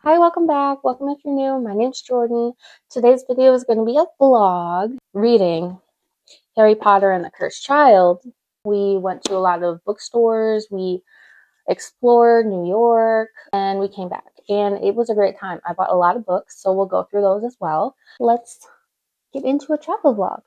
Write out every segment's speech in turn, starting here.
Hi, welcome back. Welcome if you're new. My name's Jordan. Today's video is going to be a vlog reading Harry Potter and the Cursed Child. We went to a lot of bookstores, we explored New York, and we came back. And it was a great time. I bought a lot of books, so we'll go through those as well. Let's get into a travel vlog.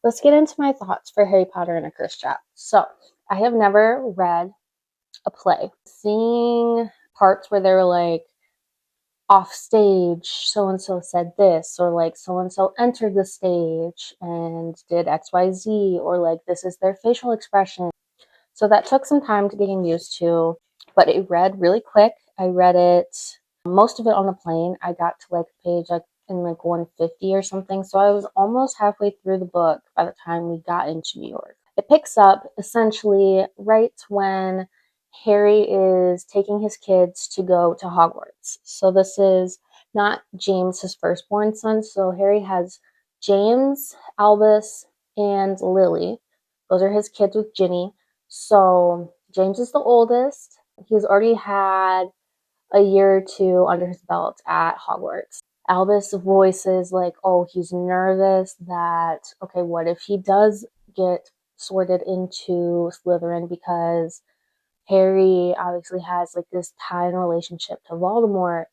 Let's get into my thoughts for Harry Potter and the Cursed Child. So, I have never read a play. Seeing parts where they were like, off stage, so and so said this, or like so and so entered the stage and did XYZ, or like this is their facial expression. So that took some time to getting used to, but it read really quick. I read it, most of it on the plane. I got to like page like in like 150 or something, so I was almost halfway through the book by the time we got into New York. It picks up essentially right when Harry is taking his kids to go to Hogwarts. So this is not James, his firstborn son. So Harry has James, Albus, and Lily. Those are his kids with Ginny. So James is the oldest. He's already had a year or two under his belt at Hogwarts. Albus voices like, oh, he's nervous that, okay, what if he does get sorted into Slytherin, because Harry obviously has like this tie and relationship to Voldemort,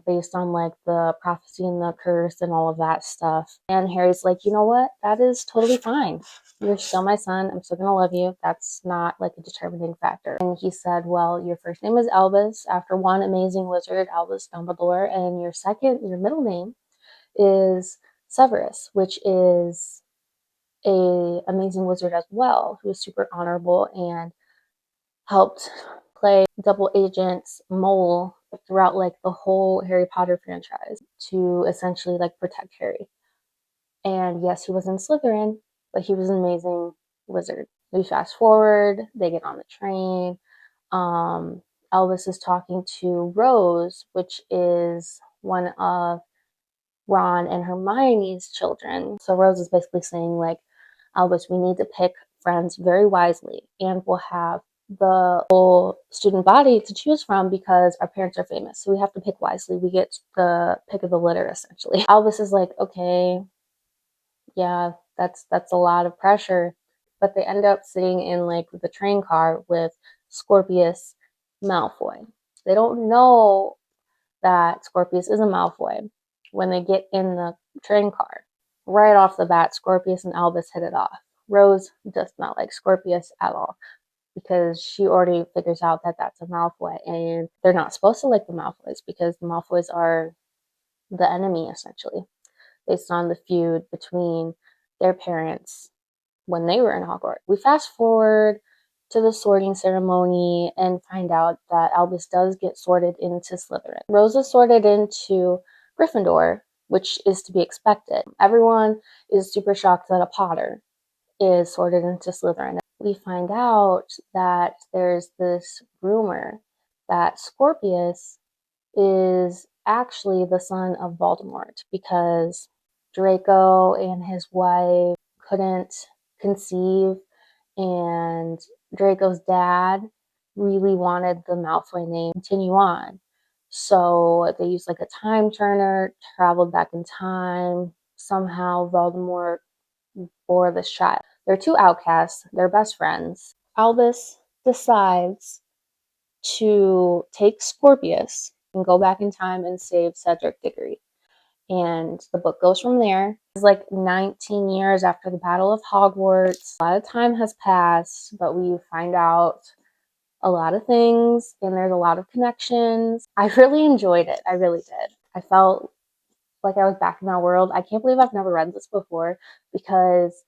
based on like the prophecy and the curse and all of that stuff. And Harry's like, you know what? That is totally fine. You're still my son. I'm still gonna love you. That's not like a determining factor. And he said, well, your first name is Albus after one amazing wizard, Albus Dumbledore, and your middle name is Severus, which is a amazing wizard as well, who is super honorable and helped play double agent mole throughout like the whole Harry Potter franchise to essentially like protect Harry. And yes, he was in Slytherin, but he was an amazing wizard. We fast forward, they get on the train. Elvis is talking to Rose, which is one of Ron and Hermione's children. So Rose is basically saying like, Albus, we need to pick friends very wisely, and we'll have the whole student body to choose from because our parents are famous. So we have to pick wisely. We get the pick of the litter, essentially. Albus is like, okay, yeah, that's a lot of pressure. But they end up sitting in like the train car with Scorpius Malfoy. They don't know that Scorpius is a Malfoy when they get in the train car. Right off the bat, Scorpius and Albus hit it off. Rose does not like Scorpius at all because she already figures out that that's a Malfoy, and they're not supposed to like the Malfoys because the Malfoys are the enemy, essentially, based on the feud between their parents when they were in Hogwarts. We fast forward to the sorting ceremony and find out that Albus does get sorted into Slytherin. Rose is sorted into Gryffindor, which is to be expected. Everyone is super shocked that a Potter is sorted into Slytherin. We find out that there's this rumor that Scorpius is actually the son of Voldemort because Draco and his wife couldn't conceive, and Draco's dad really wanted the Malfoy name to continue on. So they used like a time turner, traveled back in time. Somehow Voldemort bore this child. They're two outcasts, they're best friends. Albus decides to take Scorpius and go back in time and save Cedric Diggory. And the book goes from there. It's like 19 years after the Battle of Hogwarts. A lot of time has passed, but we find out a lot of things and there's a lot of connections. I really enjoyed it. I really did. I felt like I was back in that world. I can't believe I've never read this before because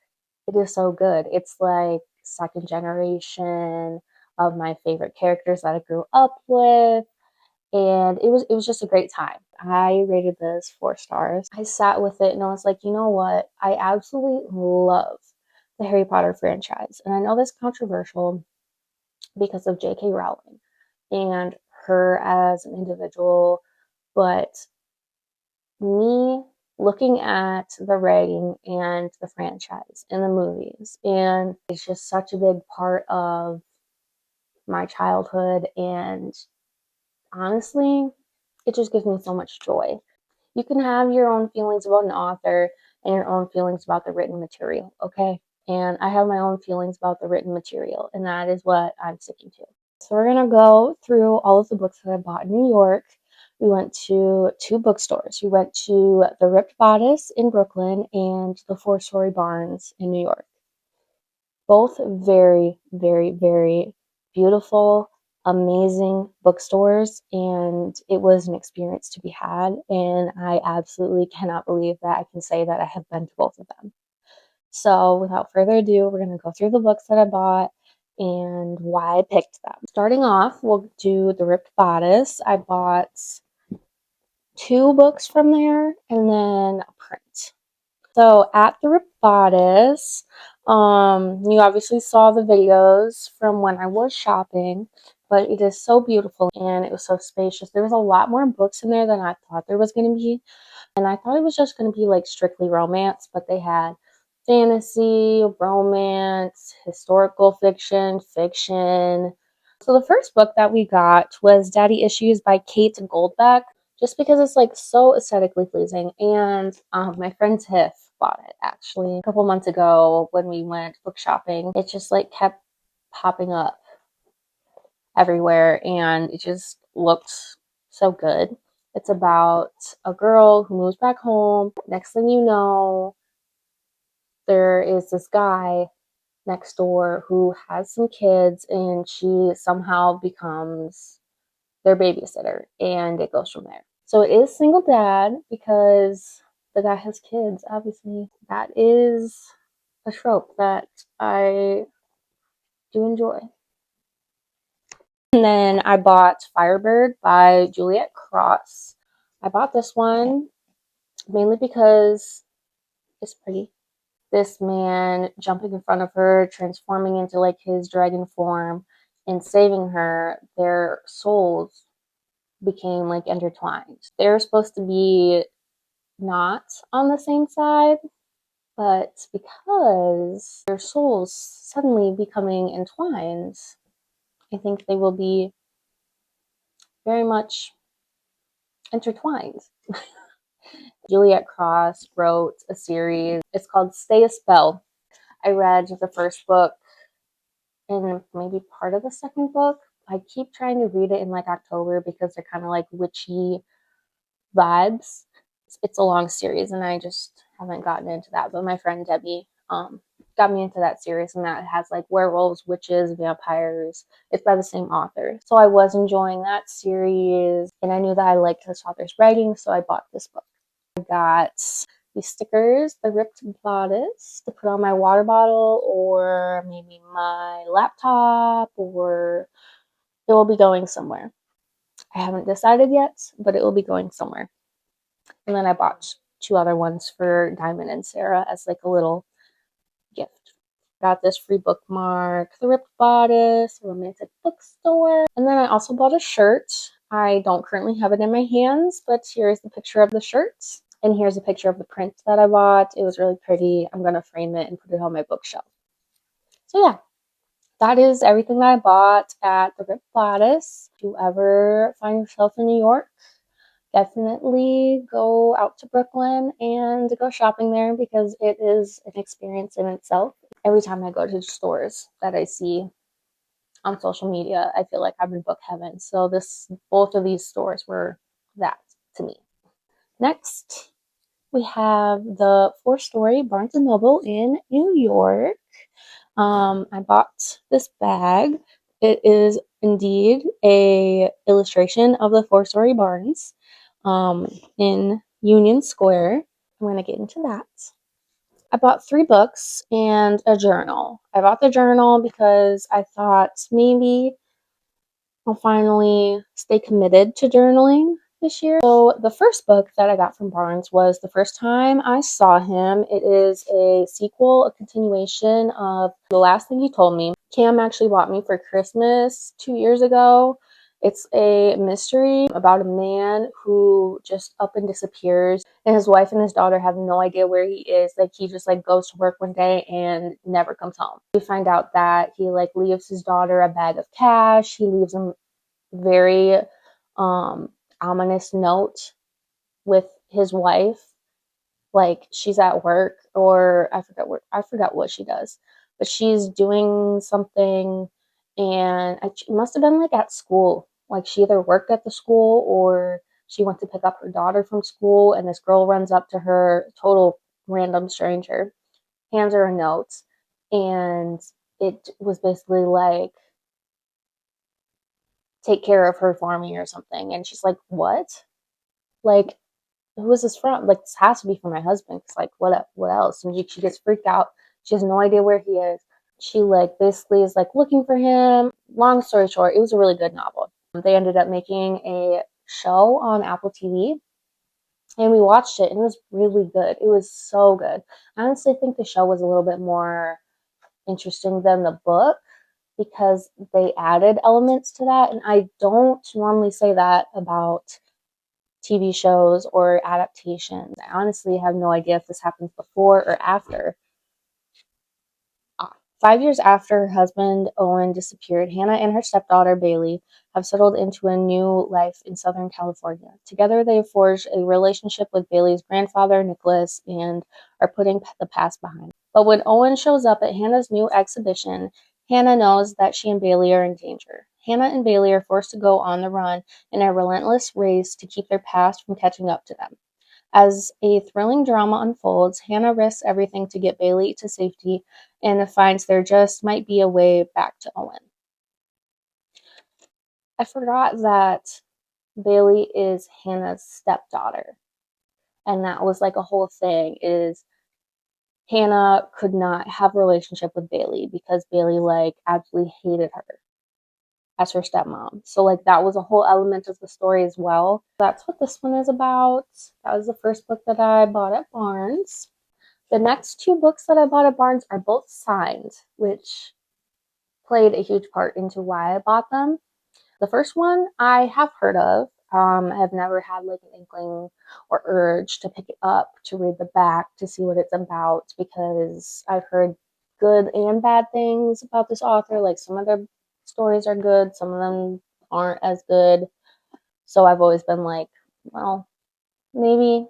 it is so good. It's like second generation of my favorite characters that I grew up with, and it was just a great time. I rated this 4 stars. I sat with it and I was like, you know what? I absolutely love the Harry Potter franchise. And I know that's controversial because of J.K. Rowling and her as an individual, but me looking at the writing and the franchise and the movies, and it's just such a big part of my childhood, and honestly, it just gives me so much joy. You can have your own feelings about an author and your own feelings about the written material, okay? And I have my own feelings about the written material, and that is what I'm sticking to. So we're going to go through all of the books that I bought in New York. We went to 2 bookstores. We went to the Ripped Bodice in Brooklyn and the 4-Story Barns in New York. Both very, very, very beautiful, amazing bookstores, and it was an experience to be had, and I absolutely cannot believe that I can say that I have been to both of them. So without further ado, we're going to go through the books that I bought and why I picked them. Starting off, we'll do the Ripped Bodice. I bought 2 books from there and then a print. So at the Ripped Bodice, you obviously saw the videos from when I was shopping, but it is so beautiful and it was so spacious. There was a lot more books in there than I thought there was going to be. And I thought it was just going to be like strictly romance, but they had fantasy, romance, historical fiction, fiction. So the first book that we got was Daddy Issues by Kate Goldbeck, just because it's like so aesthetically pleasing. And my friend Tiff bought it actually a couple months ago when we went book shopping. It just like kept popping up everywhere and it just looked so good. It's about a girl who moves back home. Next thing you know, there is this guy next door who has some kids and she somehow becomes their babysitter and it goes from there. So it is single dad because the guy has kids, obviously. That is a trope that I do enjoy. And then I bought Firebird by Juliet Cross. I bought this one mainly because it's pretty. This man jumping in front of her, transforming into like his dragon form and saving her, their souls became like intertwined. They're supposed to be not on the same side, but because their souls suddenly becoming entwined, I think they will be very much intertwined. Juliet Cross wrote a series. It's called Stay a Spell. I read the first book and maybe part of the second book. I keep trying to read it in like October because they're kind of like witchy vibes. It's a long series and I just haven't gotten into that. But my friend Debbie got me into that series, and that has like werewolves, witches, vampires. It's by the same author. So I was enjoying that series and I knew that I liked this author's writing, so I bought this book. I got these stickers, the Ripped Bodice, to put on my water bottle or maybe my laptop, or it will be going somewhere. I haven't decided yet, but it will be going somewhere. And then I bought 2 other ones for Diamond and Sarah as like a little gift. Got this free bookmark, the Ripped Bodice, a romantic bookstore. And then I also bought a shirt. I don't currently have it in my hands, but here's the picture of the shirt. And here's a picture of the print that I bought. It was really pretty. I'm going to frame it and put it on my bookshelf. So yeah, that is everything that I bought at the Ripped Bodice. If you ever find yourself in New York, definitely go out to Brooklyn and go shopping there because it is an experience in itself. Every time I go to stores that I see on social media, I feel like I'm in book heaven. So both of these stores were that to me. Next, we have the 4-story Barnes & Noble in New York. I bought this bag. It is indeed a illustration of the 4-story Barnes in Union Square. I'm going to get into that. I bought 3 books and a journal. I bought the journal because I thought maybe I'll finally stay committed to journaling this year. So the first book that I got from Barnes was The First Time I Saw Him. It is a sequel, a continuation of The Last Thing He Told Me. Cam actually bought me for Christmas 2 years ago. It's a mystery about a man who just up and disappears, and his wife and his daughter have no idea where he is. Like, he just goes to work one day and never comes home. We find out that he leaves his daughter a bag of cash. He leaves him very ominous note with his wife, like she's at work, or I forgot what she does, but she's doing something, and it must have been at school. Like, she either worked at the school or she went to pick up her daughter from school, and this girl runs up to her, total random stranger, hands her a note, and it was basically like, take care of her for me or something. And she's like, what? Like, who is this from? Like, this has to be for my husband. It's like, what else? And she gets freaked out. She has no idea where he is. She basically is looking for him. Long story short, it was a really good novel. They ended up making a show on Apple TV, and we watched it, and it was really good. It was so good. I honestly think the show was a little bit more interesting than the book because they added elements to that, and I don't normally say that about TV shows or adaptations. I honestly have no idea if this happens before or after. 5 years after her husband Owen disappeared, Hannah and her stepdaughter Bailey have settled into a new life in Southern California. Together, they have forged a relationship with Bailey's grandfather, Nicholas, and are putting the past behind. But when Owen shows up at Hannah's new exhibition, Hannah knows that she and Bailey are in danger. Hannah and Bailey are forced to go on the run in a relentless race to keep their past from catching up to them. As a thrilling drama unfolds, Hannah risks everything to get Bailey to safety and finds there just might be a way back to Owen. I forgot that Bailey is Hannah's stepdaughter, and that was a whole thing, is Hannah could not have a relationship with Bailey because Bailey absolutely hated her as her stepmom. So that was a whole element of the story as well. That's what this one is about. That was the first book that I bought at Barnes. The next 2 books that I bought at Barnes are both signed, which played a huge part into why I bought them. The first one I have heard of. I have never had an inkling or urge to pick it up, to read the back, to see what it's about, because I've heard good and bad things about this author. Some of their stories are good, some of them aren't as good. So I've always been well, maybe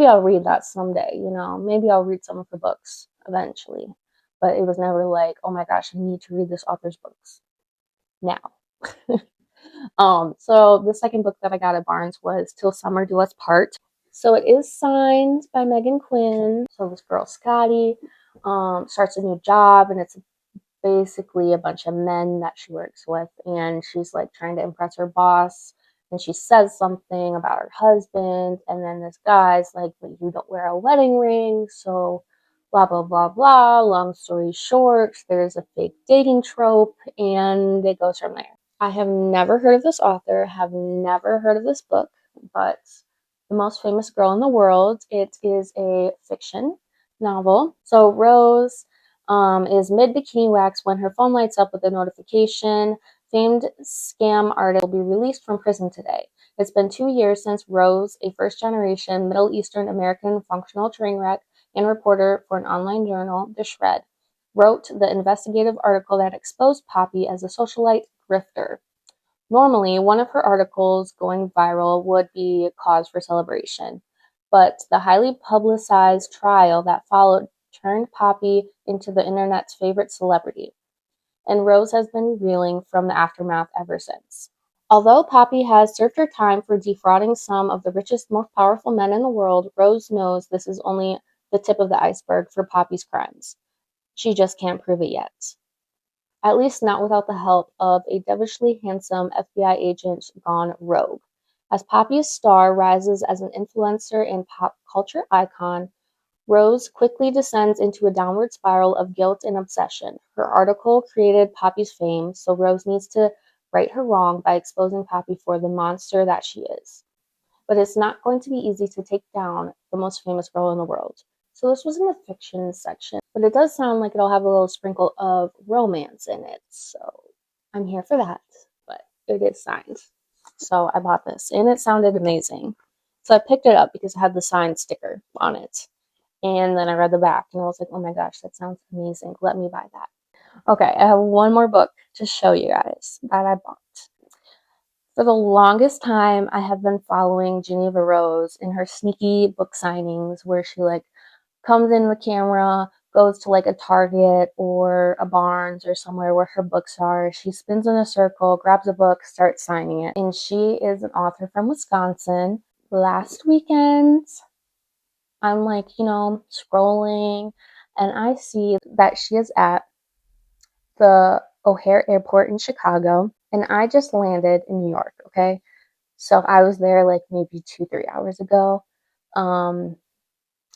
I'll read that someday, maybe I'll read some of her books eventually. But it was never oh my gosh, I need to read this author's books now. So the second book that I got at Barnes was Till Summer Do Us Part. So it is signed by Megan Quinn. So this girl, Scotty, starts a new job, and it's basically a bunch of men that she works with, and she's trying to impress her boss, and she says something about her husband, and then this guy's but you don't wear a wedding ring, so blah blah blah blah. Long story short, there's a fake dating trope, and it goes from there. I have never heard of this author, have never heard of this book, but The Most Famous Girl in the World. It is a fiction novel. So Rose is mid-bikini wax when her phone lights up with a notification Famed scam artist will be released from prison today. It's been 2 years since Rose, a first-generation Middle Eastern American functional train wreck and reporter for an online journal, The Shred, wrote the investigative article that exposed Poppy as a socialite grifter. Normally, one of her articles going viral would be cause for celebration, but the highly publicized trial that followed turned Poppy into the internet's favorite celebrity, and Rose has been reeling from the aftermath ever since. Although Poppy has served her time for defrauding some of the richest, most powerful men in the world, Rose knows this is only the tip of the iceberg for Poppy's crimes. She just can't prove it yet. At least not without the help of a devilishly handsome FBI agent gone rogue. As Poppy's star rises as an influencer and pop culture icon, Rose quickly descends into a downward spiral of guilt and obsession. Her article created Poppy's fame, so Rose needs to right her wrong by exposing Poppy for the monster that she is. But it's not going to be easy to take down the most famous girl in the world. So this was in the fiction section, but it does sound like it'll have a little sprinkle of romance in it. So I'm here for that, but it is signed. So I bought this and it sounded amazing. So I picked it up because it had the signed sticker on it. And then I read the back and I was like, oh my gosh, that sounds amazing. Let me buy that. Okay, I have one more book to show you guys that I bought. For the longest time, I have been following Jeneva Rose in her sneaky book signings where she like comes in with camera, goes to like a Target or a Barnes or somewhere where her books are. She spins in a circle, grabs a book, starts signing it. And she is an author from Wisconsin. Last weekend, I'm like, scrolling and I see that she is at the O'Hare Airport in Chicago and I just landed in New York, okay? So I was there like maybe 2-3 hours ago.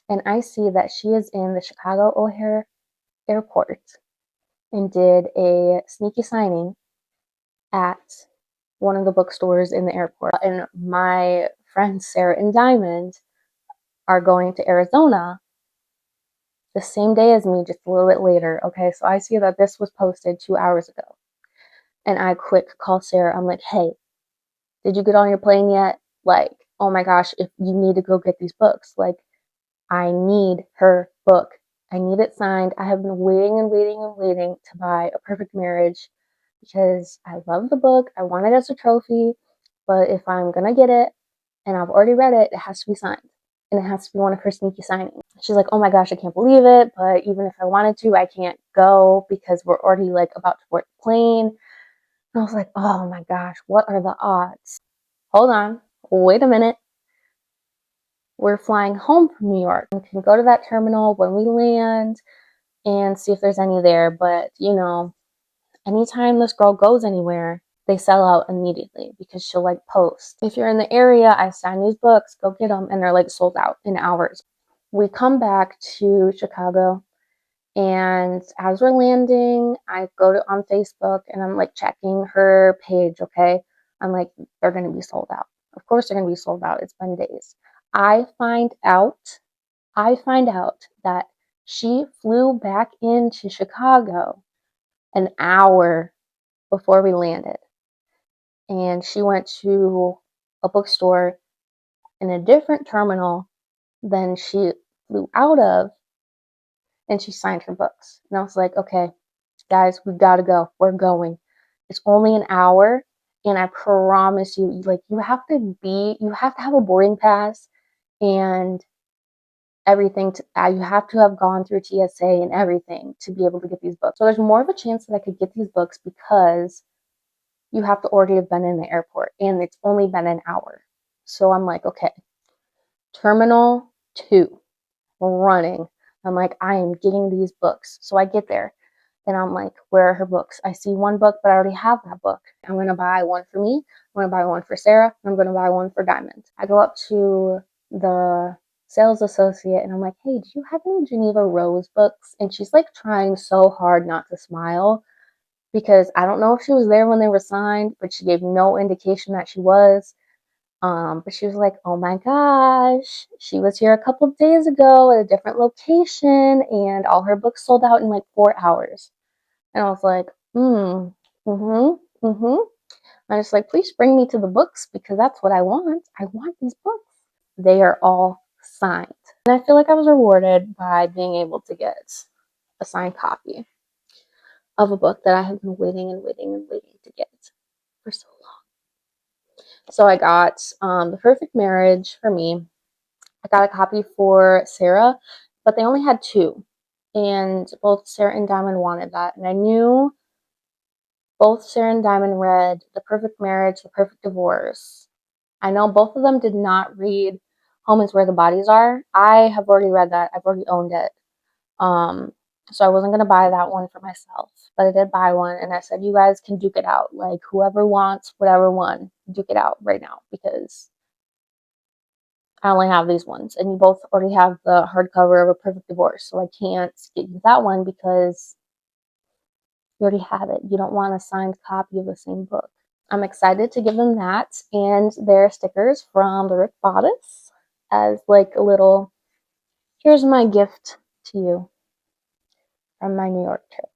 And I see that she is in the Chicago O'Hare Airport and did a sneaky signing at one of the bookstores in the airport. And my friends Sarah and Diamond are going to Arizona the same day as me, just a little bit later. Okay, so I see that this was posted 2 hours ago. And I quick call Sarah. I'm like, hey, did you get on your plane yet? Like, oh my gosh, if you need to go get these books, like, I need her book. I need it signed. I have been waiting and waiting and waiting to buy A Perfect Marriage because I love the book. I want it as a trophy, but if I'm going to get it and I've already read it, it has to be signed. And it has to be one of her sneaky signings. She's like, oh my gosh, I can't believe it. But even if I wanted to, I can't go because we're already like about to board the plane. And I was like, oh my gosh, what are the odds? Hold on. Wait a minute. We're flying home from New York. We can go to that terminal when we land and see if there's any there. But, anytime this girl goes anywhere, they sell out immediately because she'll like post. If you're in the area, I sign these books, go get them. And they're like sold out in hours. We come back to Chicago and as we're landing, I go on Facebook and I'm like checking her page, okay? I'm like, they're going to be sold out. Of course they're going to be sold out. It's been days. I find out that she flew back into Chicago an hour before we landed. And she went to a bookstore in a different terminal than she flew out of, and she signed her books. And I was like, okay, guys, we've got to go. We're going. It's only an hour, and I promise you, like, you have to have a boarding pass and everything. You have to have gone through TSA and everything to be able to get these books. So there's more of a chance that I could get these books because you have to already have been in the airport, and it's only been an hour. So I'm like, okay, Terminal 2, running. I'm like, I am getting these books. So I get there and I'm like, where are her books? I see one book, but I already have that book. I'm going to buy one for me. I'm going to buy one for Sarah. I'm going to buy one for Diamond. I go up to the sales associate and I'm like, hey, do you have any Jeneva Rose books? And she's like trying so hard not to smile because I don't know if she was there when they were signed, but she gave no indication that she was. But she was like, oh my gosh, she was here a couple of days ago at a different location and all her books sold out in like 4 hours. And I was like, mm-hmm. I'm just like, please bring me to the books because that's what I want. I want these books. They are all signed. And I feel like I was rewarded by being able to get a signed copy of a book that I have been waiting and waiting and waiting to get for so long. So I got The Perfect Marriage for me. I got a copy for Sarah, but they only had 2. And both Sarah and Diamond wanted that. And I knew both Sarah and Diamond read The Perfect Marriage, The Perfect Divorce. I know both of them did not read Home is Where the Bodies Are. I have already read that. I've already owned it. So I wasn't going to buy that one for myself, but I did buy one, and I said, you guys can duke it out. Like, whoever wants whatever one, duke it out right now, because I only have these ones, and you both already have the hardcover of A Perfect Divorce, so I can't get you that one because you already have it. You don't want a signed copy of the same book. I'm excited to give them that and their stickers from the Ripped Bodice as like a little, here's my gift to you from my New York trip.